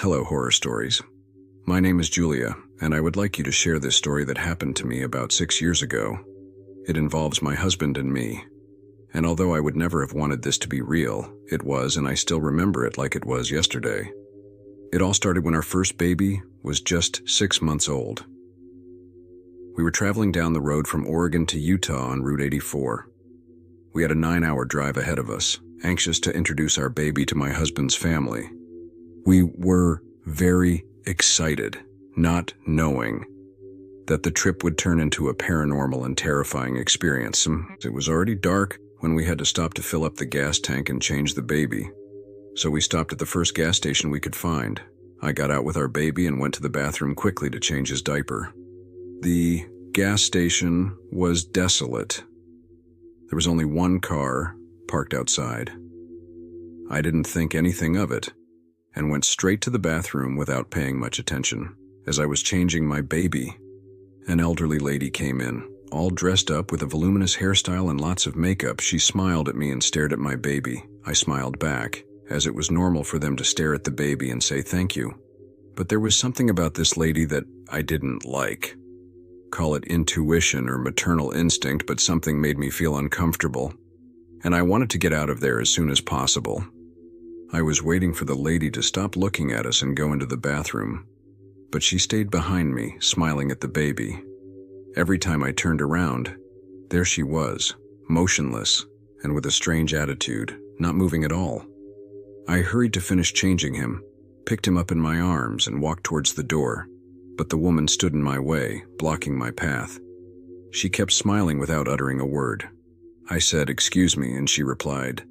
Hello, Horror Stories. My name is Julia, and I would like you to share this story that happened to me about 6 years ago. It involves my husband and me. And although I would never have wanted this to be real, it was, and I still remember it like it was yesterday. It all started when our first baby was just 6 months old. We were traveling down the road from Oregon to Utah on Route 84. We had a 9-hour drive ahead of us, anxious to introduce our baby to my husband's family. We were very excited, not knowing that the trip would turn into a paranormal and terrifying experience. It was already dark when we had to stop to fill up the gas tank and change the baby. So we stopped at the first gas station we could find. I got out with our baby and went to the bathroom quickly to change his diaper. The gas station was desolate. There was only one car parked outside. I didn't think anything of it and went straight to the bathroom without paying much attention. As I was changing my baby, an elderly lady came in, all dressed up with a voluminous hairstyle and lots of makeup. She smiled at me and stared at my baby. I smiled back, as it was normal for them to stare at the baby and say thank you. But there was something about this lady that I didn't like. Call it intuition or maternal instinct, but something made me feel uncomfortable, and I wanted to get out of there as soon as possible. I was waiting for the lady to stop looking at us and go into the bathroom, but she stayed behind me, smiling at the baby. Every time I turned around, there she was, motionless and with a strange attitude, not moving at all. I hurried to finish changing him, picked him up in my arms and walked towards the door, but the woman stood in my way, blocking my path. She kept smiling without uttering a word. I said, "Excuse me," and she replied,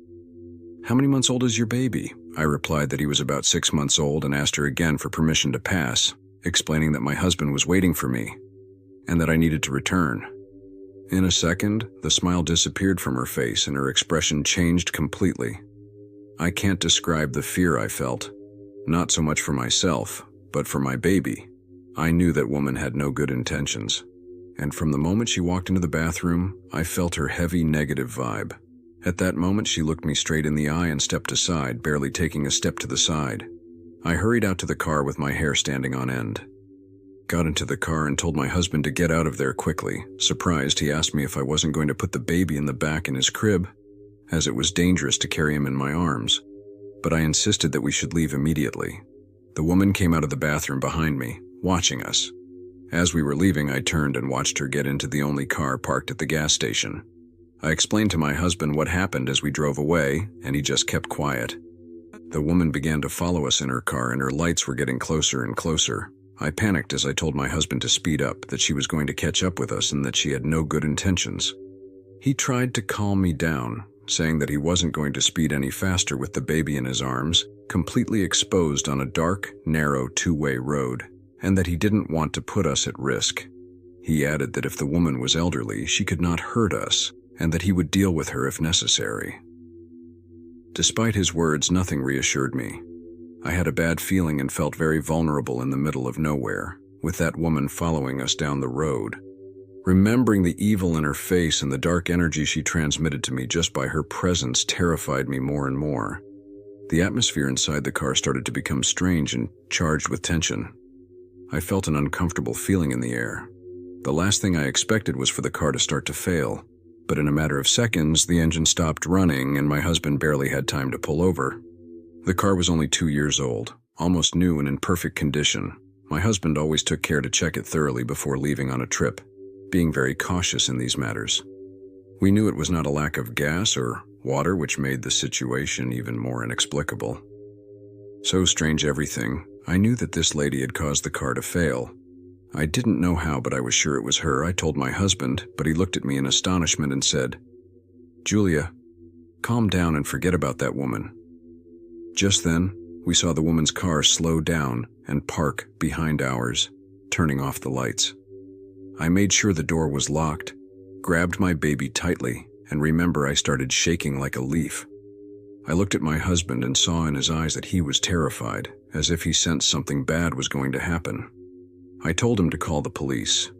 "How many months old is your baby?" I replied that he was about 6 months old and asked her again for permission to pass, explaining that my husband was waiting for me and that I needed to return. In a second, the smile disappeared from her face and her expression changed completely. I can't describe the fear I felt, not so much for myself, but for my baby. I knew that woman had no good intentions, and from the moment she walked into the bathroom, I felt her heavy negative vibe. At that moment, she looked me straight in the eye and stepped aside, barely taking a step to the side. I hurried out to the car with my hair standing on end. Got into the car and told my husband to get out of there quickly. Surprised, he asked me if I wasn't going to put the baby in the back in his crib, as it was dangerous to carry him in my arms. But I insisted that we should leave immediately. The woman came out of the bathroom behind me, watching us. As we were leaving, I turned and watched her get into the only car parked at the gas station. I explained to my husband what happened as we drove away, and he just kept quiet. The woman began to follow us in her car, and her lights were getting closer and closer. I panicked as I told my husband to speed up, that she was going to catch up with us and that she had no good intentions. He tried to calm me down, saying that he wasn't going to speed any faster with the baby in his arms, completely exposed on a dark, narrow two-way road, and that he didn't want to put us at risk. He added that if the woman was elderly, she could not hurt us, and that he would deal with her if necessary. Despite his words, nothing reassured me. I had a bad feeling and felt very vulnerable in the middle of nowhere, with that woman following us down the road. Remembering the evil in her face and the dark energy she transmitted to me just by her presence terrified me more and more. The atmosphere inside the car started to become strange and charged with tension. I felt an uncomfortable feeling in the air. The last thing I expected was for the car to start to fail. But in a matter of seconds, the engine stopped running and my husband barely had time to pull over. The car was only 2 years old, almost new and in perfect condition. My husband always took care to check it thoroughly before leaving on a trip, being very cautious in these matters. We knew it was not a lack of gas or water, which made the situation even more inexplicable. So strange everything, I knew that this lady had caused the car to fail. I didn't know how, but I was sure it was her. I told my husband, but he looked at me in astonishment and said, "Julia, calm down and forget about that woman." Just then, we saw the woman's car slow down and park behind ours, turning off the lights. I made sure the door was locked, grabbed my baby tightly, and remember I started shaking like a leaf. I looked at my husband and saw in his eyes that he was terrified, as if he sensed something bad was going to happen. I told him to call the police,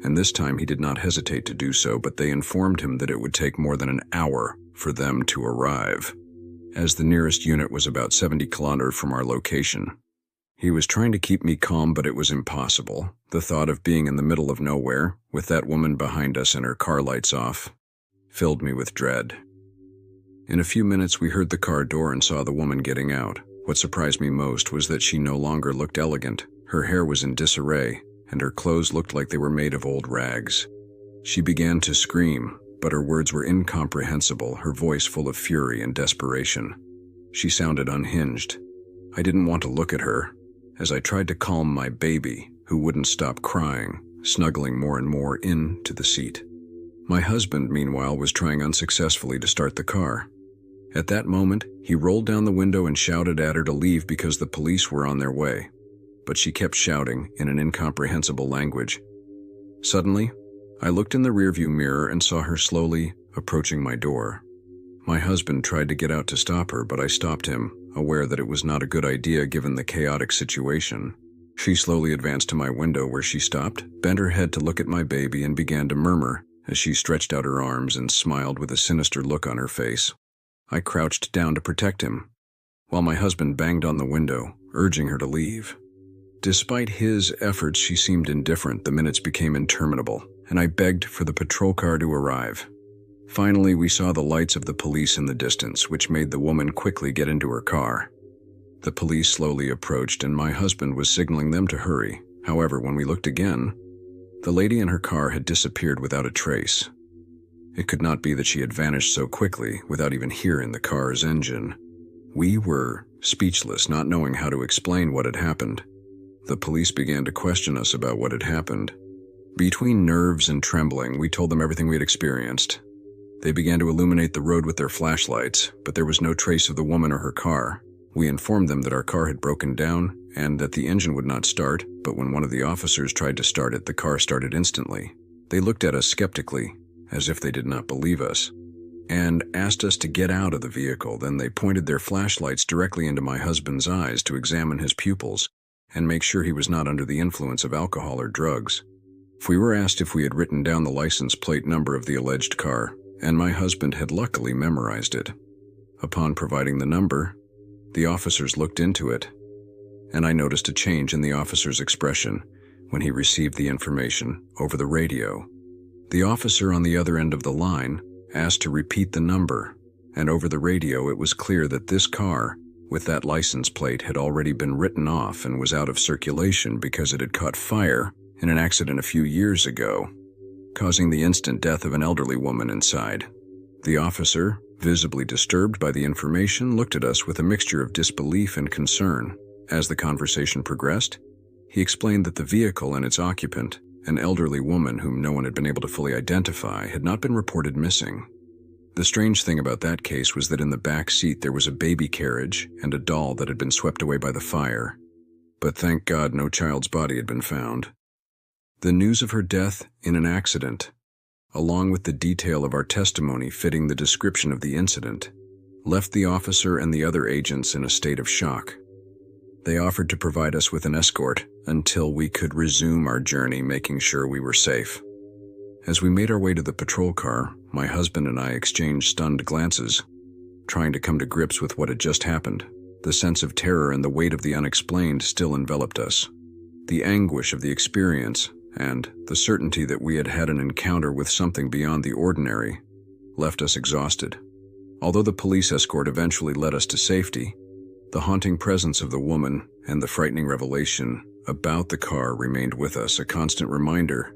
and this time he did not hesitate to do so, but they informed him that it would take more than an hour for them to arrive, as the nearest unit was about 70 kilometers from our location. He was trying to keep me calm, but it was impossible. The thought of being in the middle of nowhere, with that woman behind us and her car lights off, filled me with dread. In a few minutes, we heard the car door and saw the woman getting out. What surprised me most was that she no longer looked elegant. Her hair was in disarray, and her clothes looked like they were made of old rags. She began to scream, but her words were incomprehensible, her voice full of fury and desperation. She sounded unhinged. I didn't want to look at her, as I tried to calm my baby, who wouldn't stop crying, snuggling more and more into the seat. My husband, meanwhile, was trying unsuccessfully to start the car. At that moment, he rolled down the window and shouted at her to leave because the police were on their way. But she kept shouting in an incomprehensible language. Suddenly, I looked in the rearview mirror and saw her slowly approaching my door. My husband tried to get out to stop her, but I stopped him, aware that it was not a good idea given the chaotic situation. She slowly advanced to my window where she stopped, bent her head to look at my baby, and began to murmur as she stretched out her arms and smiled with a sinister look on her face. I crouched down to protect him, while my husband banged on the window, urging her to leave. Despite his efforts, she seemed indifferent. The minutes became interminable, and I begged for the patrol car to arrive. Finally, we saw the lights of the police in the distance, which made the woman quickly get into her car. The police slowly approached, and my husband was signaling them to hurry. However, when we looked again, the lady in her car had disappeared without a trace. It could not be that she had vanished so quickly without even hearing the car's engine. We were speechless, not knowing how to explain what had happened. The police began to question us about what had happened. Between nerves and trembling, we told them everything we had experienced. They began to illuminate the road with their flashlights, but there was no trace of the woman or her car. We informed them that our car had broken down and that the engine would not start, but when one of the officers tried to start it, the car started instantly. They looked at us skeptically, as if they did not believe us, and asked us to get out of the vehicle. Then they pointed their flashlights directly into my husband's eyes to examine his pupils and make sure he was not under the influence of alcohol or drugs. We were asked if we had written down the license plate number of the alleged car, and my husband had luckily memorized it. Upon providing the number, the officers looked into it, and I noticed a change in the officer's expression when he received the information over the radio. The officer on the other end of the line asked to repeat the number, and over the radio it was clear that this car, with that license plate, had already been written off and was out of circulation because it had caught fire in an accident a few years ago, causing the instant death of an elderly woman inside. The officer, visibly disturbed by the information, looked at us with a mixture of disbelief and concern. As the conversation progressed, he explained that the vehicle and its occupant, an elderly woman whom no one had been able to fully identify, had not been reported missing. The strange thing about that case was that in the back seat there was a baby carriage and a doll that had been swept away by the fire. But thank God no child's body had been found. The news of her death in an accident, along with the detail of our testimony fitting the description of the incident, left the officer and the other agents in a state of shock. They offered to provide us with an escort until we could resume our journey, making sure we were safe. As we made our way to the patrol car, my husband and I exchanged stunned glances, trying to come to grips with what had just happened. The sense of terror and the weight of the unexplained still enveloped us. The anguish of the experience and the certainty that we had had an encounter with something beyond the ordinary left us exhausted. Although the police escort eventually led us to safety, the haunting presence of the woman and the frightening revelation about the car remained with us, a constant reminder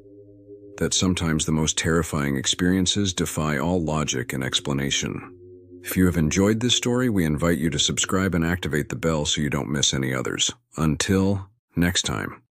that sometimes the most terrifying experiences defy all logic and explanation. If you have enjoyed this story, we invite you to subscribe and activate the bell so you don't miss any others. Until next time.